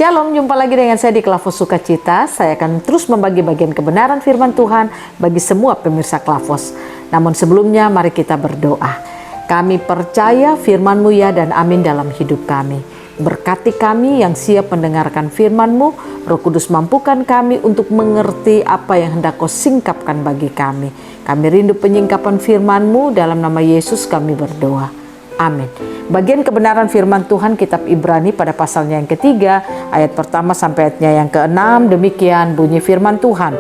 Shalom, jumpa lagi dengan saya di Klavos Sukacita. Saya akan terus membagi bagian kebenaran firman Tuhan bagi semua pemirsa Klavos. Namun sebelumnya mari kita berdoa. Kami percaya firman-Mu ya dan amin dalam hidup kami. Berkati kami yang siap mendengarkan firman-Mu. Roh Kudus mampukan kami untuk mengerti apa yang hendak Kau singkapkan bagi kami. Kami rindu penyingkapan firman-Mu, dalam nama Yesus kami berdoa. Amin. Bagian kebenaran firman Tuhan kitab Ibrani pada pasalnya yang ketiga, ayat pertama sampai ayatnya yang ke-6, demikian bunyi firman Tuhan.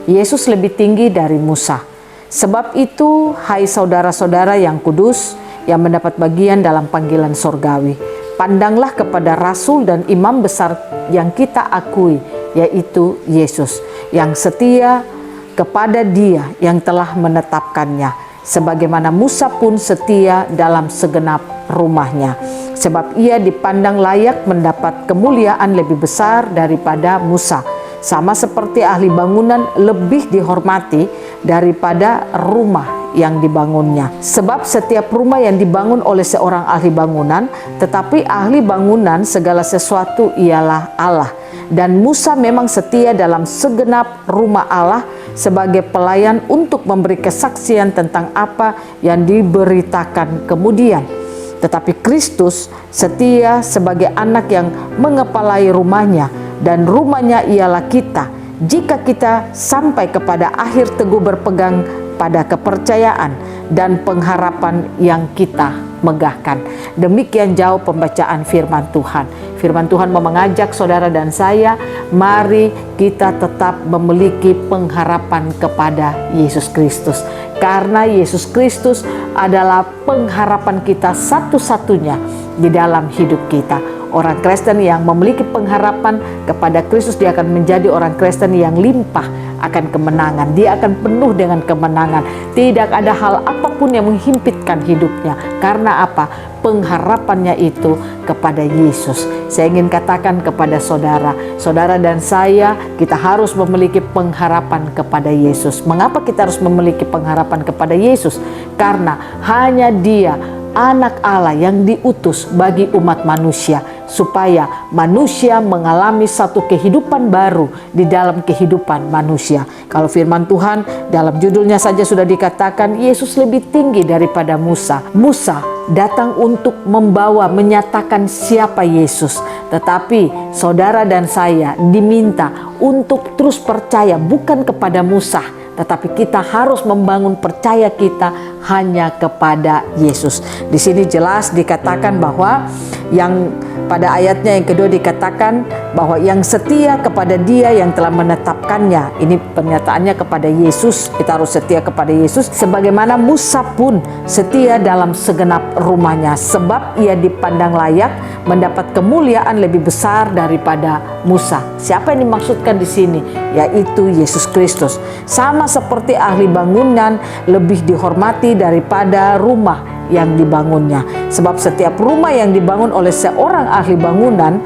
Yesus lebih tinggi dari Musa. Sebab itu, hai saudara-saudara yang kudus, yang mendapat bagian dalam panggilan sorgawi, pandanglah kepada rasul dan imam besar yang kita akui, yaitu Yesus, yang setia kepada Dia yang telah menetapkannya, sebagaimana Musa pun setia dalam segenap rumahnya. Sebab ia dipandang layak mendapat kemuliaan lebih besar daripada Musa. Sama seperti ahli bangunan lebih dihormati daripada rumah yang dibangunnya. Sebab setiap rumah yang dibangun oleh seorang ahli bangunan, tetapi ahli bangunan segala sesuatu ialah Allah. Dan Musa memang setia dalam segenap rumah Allah sebagai pelayan untuk memberi kesaksian tentang apa yang diberitakan kemudian. Tetapi Kristus setia sebagai anak yang mengepalai rumahnya, dan rumahnya ialah kita, jika kita sampai kepada akhir teguh berpegang pada kepercayaan dan pengharapan yang kita megahkan. Demikian jauh pembacaan firman Tuhan. Firman Tuhan mau mengajak saudara dan saya, mari kita tetap memiliki pengharapan kepada Yesus Kristus. Karena Yesus Kristus adalah pengharapan kita satu-satunya di dalam hidup kita. Orang Kristen yang memiliki pengharapan kepada Kristus, dia akan menjadi orang Kristen yang limpah akan kemenangan. Dia akan penuh dengan kemenangan. Tidak ada hal apapun yang menghimpitkan hidupnya. Karena apa? Pengharapannya itu kepada Yesus. Saya ingin katakan kepada saudara, saudara dan saya, kita harus memiliki pengharapan kepada Yesus. Mengapa kita harus memiliki pengharapan kepada Yesus? Karena hanya Dia, Anak Allah yang diutus bagi umat manusia, supaya manusia mengalami satu kehidupan baru di dalam kehidupan manusia. Kalau firman Tuhan dalam judulnya saja sudah dikatakan Yesus lebih tinggi daripada Musa. Musa datang untuk menyatakan siapa Yesus. Tetapi saudara dan saya diminta untuk terus percaya bukan kepada Musa, tetapi kita harus membangun percaya kita hanya kepada Yesus. Di sini jelas dikatakan bahwa yang pada ayatnya yang kedua dikatakan bahwa yang setia kepada Dia yang telah menetapkannya. Ini pernyataannya kepada Yesus. Kita harus setia kepada Yesus sebagaimana Musa pun setia dalam segenap rumahnya, sebab ia dipandang layak mendapat kemuliaan lebih besar daripada Musa. Siapa yang dimaksudkan di sini? Yaitu Yesus Kristus. Sama seperti ahli bangunan lebih dihormati daripada rumah yang dibangunnya. Sebab setiap rumah yang dibangun oleh seorang ahli bangunan,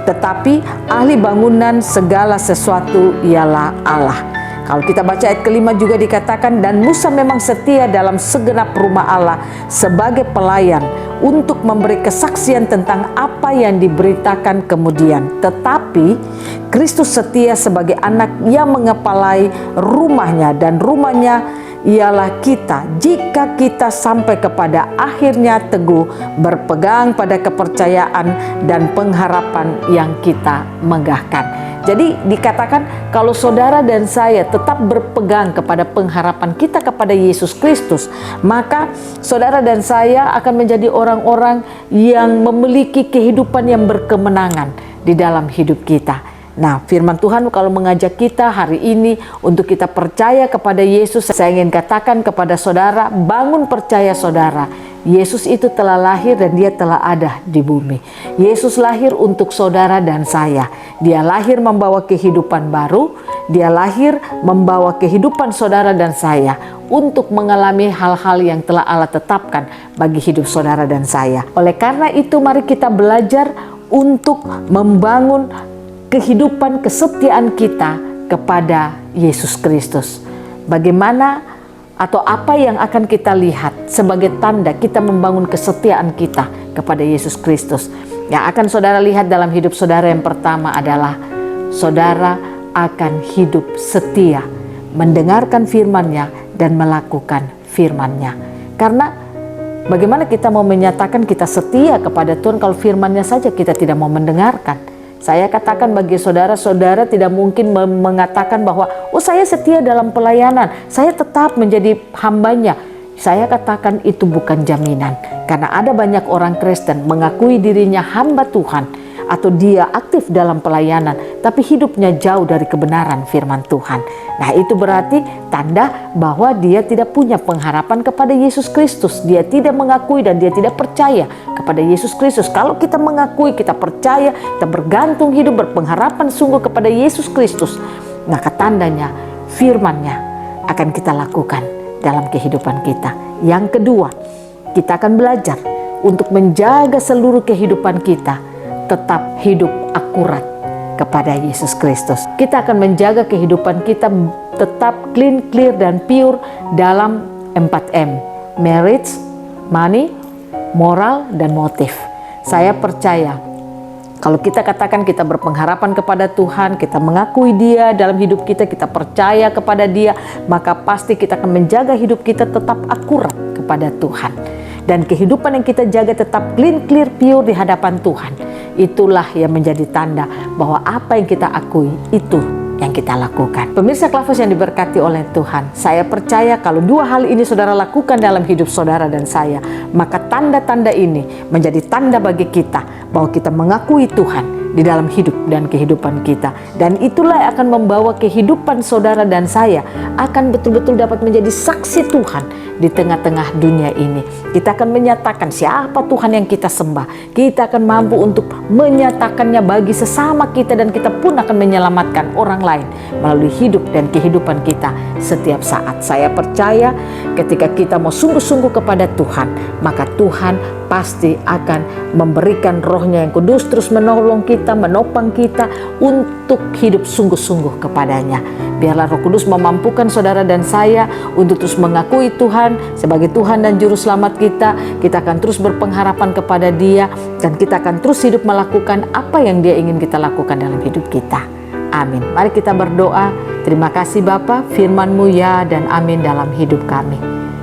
tetapi ahli bangunan segala sesuatu ialah Allah. Kalau kita baca ayat kelima juga dikatakan, dan Musa memang setia dalam segenap rumah Allah sebagai pelayan untuk memberi kesaksian tentang apa yang diberitakan kemudian. Tetapi Kristus setia sebagai anak yang mengepalai rumahnya, dan rumahnya ialah kita, jika kita sampai kepada akhirnya teguh berpegang pada kepercayaan dan pengharapan yang kita megahkan. Jadi dikatakan kalau saudara dan saya tetap berpegang kepada pengharapan kita kepada Yesus Kristus, maka saudara dan saya akan menjadi orang-orang yang memiliki kehidupan yang berkemenangan di dalam hidup kita. Nah, firman Tuhan kalau mengajak kita hari ini untuk kita percaya kepada Yesus, saya ingin katakan kepada saudara, bangun percaya saudara. Yesus itu telah lahir dan Dia telah ada di bumi. Yesus lahir untuk saudara dan saya. Dia lahir membawa kehidupan baru. Dia lahir membawa kehidupan saudara dan saya untuk mengalami hal-hal yang telah Allah tetapkan bagi hidup saudara dan saya. Oleh karena itu, mari kita belajar untuk membangun kehidupan kesetiaan kita kepada Yesus Kristus. Bagaimana atau apa yang akan kita lihat sebagai tanda kita membangun kesetiaan kita kepada Yesus Kristus? Yang akan saudara lihat dalam hidup saudara yang pertama adalah saudara akan hidup setia, mendengarkan firman-Nya dan melakukan firman-Nya. Karena bagaimana kita mau menyatakan kita setia kepada Tuhan kalau firman-Nya saja kita tidak mau mendengarkan? Saya katakan bagi saudara-saudara tidak mungkin mengatakan bahwa saya setia dalam pelayanan, saya tetap menjadi hamba-Nya. Saya katakan itu bukan jaminan, karena ada banyak orang Kristen mengakui dirinya hamba Tuhan atau dia aktif dalam pelayanan, tapi hidupnya jauh dari kebenaran firman Tuhan. Nah, itu berarti tanda bahwa dia tidak punya pengharapan kepada Yesus Kristus. Dia tidak mengakui dan dia tidak percaya kepada Yesus Kristus. Kalau kita mengakui, kita percaya, kita bergantung hidup, berpengharapan sungguh kepada Yesus Kristus, maka tandanya firman-Nya akan kita lakukan dalam kehidupan kita. Yang kedua, kita akan belajar untuk menjaga seluruh kehidupan kita tetap hidup akurat kepada Yesus Kristus. Kita akan menjaga kehidupan kita tetap clean, clear, dan pure dalam 4M. Marriage, money, moral, dan motif. Saya percaya kalau kita katakan kita berpengharapan kepada Tuhan, kita mengakui Dia dalam hidup kita, kita percaya kepada Dia, maka pasti kita akan menjaga hidup kita tetap akurat kepada Tuhan. Dan kehidupan yang kita jaga tetap clean, clear, pure di hadapan Tuhan. Itulah yang menjadi tanda bahwa apa yang kita akui itu yang kita lakukan. Pemirsa Klafos yang diberkati oleh Tuhan, saya percaya kalau dua hal ini saudara lakukan dalam hidup saudara dan saya, maka tanda-tanda ini menjadi tanda bagi kita bahwa kita mengakui Tuhan di dalam hidup dan kehidupan kita. Dan itulah yang akan membawa kehidupan saudara dan saya akan betul-betul dapat menjadi saksi Tuhan di tengah-tengah dunia ini. Kita akan menyatakan siapa Tuhan yang kita sembah. Kita akan mampu untuk menyatakannya bagi sesama kita, dan kita pun akan menyelamatkan orang lain melalui hidup dan kehidupan kita setiap saat. Saya percaya ketika kita mau sungguh-sungguh kepada Tuhan, maka Tuhan pasti akan memberikan Roh-Nya yang kudus terus menolong kita, menopang kita untuk hidup sungguh-sungguh kepadanya. Biarlah Roh Kudus memampukan saudara dan saya untuk terus mengakui Tuhan sebagai Tuhan dan Juru Selamat kita. Kita akan terus berpengharapan kepada Dia, dan kita akan terus hidup melakukan apa yang Dia ingin kita lakukan dalam hidup kita. Amin. Mari kita berdoa. Terima kasih Bapa, firman-Mu ya dan amin dalam hidup kami.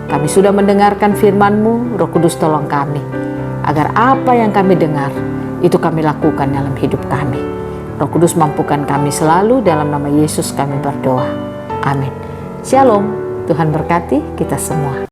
Kami sudah mendengarkan firman-Mu, Roh Kudus tolong kami, agar apa yang kami dengar, itu kami lakukan dalam hidup kami. Roh Kudus mampukan kami selalu, dalam nama Yesus kami berdoa. Amin. Shalom, Tuhan berkati kita semua.